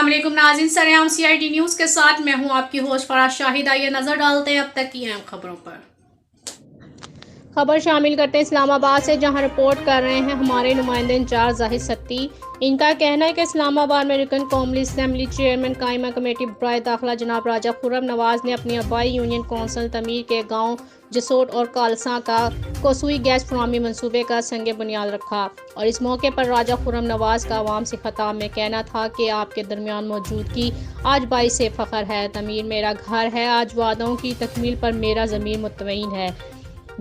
अस्सलामुअलैकुम नाज़रीन, सरेआम CID न्यूज़ के साथ मैं हूं आपकी होस्ट फराज शाहिद। आइए नजर डालते हैं अब तक की अहम खबरों पर। खबर शामिल करते हैं इस्लामाबाद से, जहां रिपोर्ट कर रहे हैं हमारे नुमाइंदे इंचार्ज जाहिद सत्ती। इनका कहना है कि इस्लामाबाद में रिकन कौमी असम्बली चेयरमैन कायमा कमेटी बराए दाखिला जनाब राजा खुर्रम नवाज ने अपनी आबाई यूनियन कौंसिल तमीर के गाँव जसोट और कालसा को सुई गैस फराहमी मनसूबे का संग बुनियाद रखा। और इस मौके पर राजा खुर्रम नवाज का आवाम से खिताब में कहना था कि आपके दरमियान मौजूदगी आज बाइस से फ़ख्र है। तमीर मेरा घर है, आज वादों की तकमील पर मेरा ज़मीर मुतमईन है।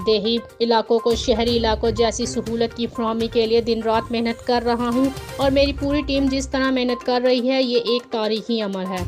देही इलाकों को शहरी इलाकों जैसी सहूलत की फराहमी के लिए दिन रात मेहनत कर रहा हूँ और मेरी पूरी टीम जिस तरह मेहनत कर रही है, ये एक तारीखी अमल है।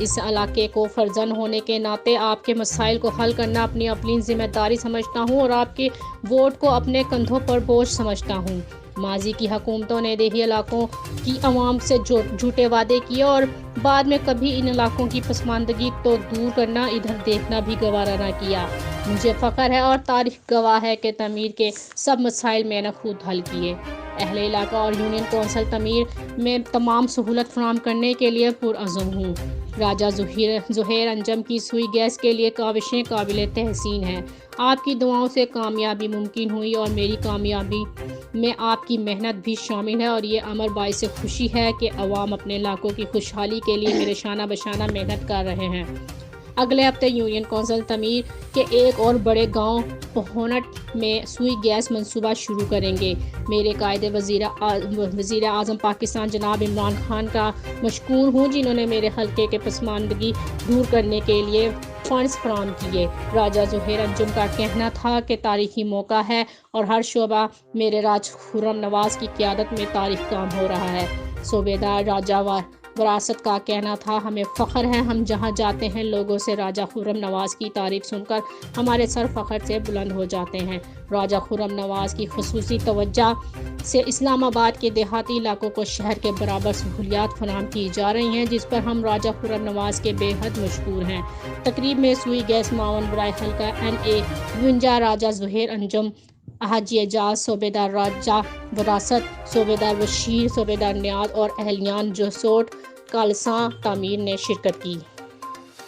इस इलाके को फर्जन होने के नाते आपके मसाइल को हल करना अपनी जिम्मेदारी समझता हूँ और आपके वोट को अपने कंधों पर बोझ समझता हूँ। माजी की हुकूमतों ने देही इलाकों की आवाम से झूठे वादे किए और बाद में कभी इन इलाकों की पसमानदगी तो दूर करना, इधर देखना भी गवारा न किया। मुझे फ़ख्र है और तारीख गवाह है कि तमीर के सब मसाइल मैंने खुद हल किए। अहले इलाका और यूनियन कौंसिल तमीर में तमाम सहूलत फराहम करने के लिए पुरअज़्म हूँ। राजा ज़ोहैर अंजम की सुई गैस के लिए काविशें काबिल तहसीन हैं। आपकी दुआओं से कामयाबी मुमकिन हुई और मेरी कामयाबी में आपकी मेहनत भी शामिल है और ये अमर बाइस खुशी है कि अवाम अपने इलाकों की खुशहाली के लिए मेरे शाना बशाना मेहनत कर रहे हैं। अगले हफ्ते यूनियन कौंसिल तमीर के एक और बड़े गांव पोहनट में सुई गैस मंसूबा शुरू करेंगे। मेरे कायदे वज़ीर आज़म पाकिस्तान जनाब इमरान खान का मशकूर हूँ, जिन्होंने मेरे हल्के के पसमानदगी दूर करने के लिए फंड्स फराहम किए। राजा ज़ोहैर अंजुम का कहना था कि तारीखी मौका है और हर शोबा मेरे राज खुर्रम नवाज की क़यादत में तारीख काम हो रहा है। सूबेदार राजा वरासत का कहना था, हमें फ़ख्र है, हम जहां जाते हैं लोगों से राजा खुर्रम नवाज की तारीफ सुनकर हमारे सर फ़ख्र से बुलंद हो जाते हैं। राजा खुर्रम नवाज की खुसूसी तवज्जो से इस्लामाबाद के देहाती इलाकों को शहर के बराबर सहूलियात फराहम की जा रही हैं, जिस पर हम राजा खुर्रम नवाज के बेहद मशकूर हैं। तकरीब में सुई गैस मावन बराए हल्का NA 52 राजा ज़ोहैर अंजुम, हाजी एजाज, सूबेदार राजा वरासत, सूबेदार बशीर, सूबेदार नियाज और अहलियान जसोट कालसा तामीर ने शिरकत की।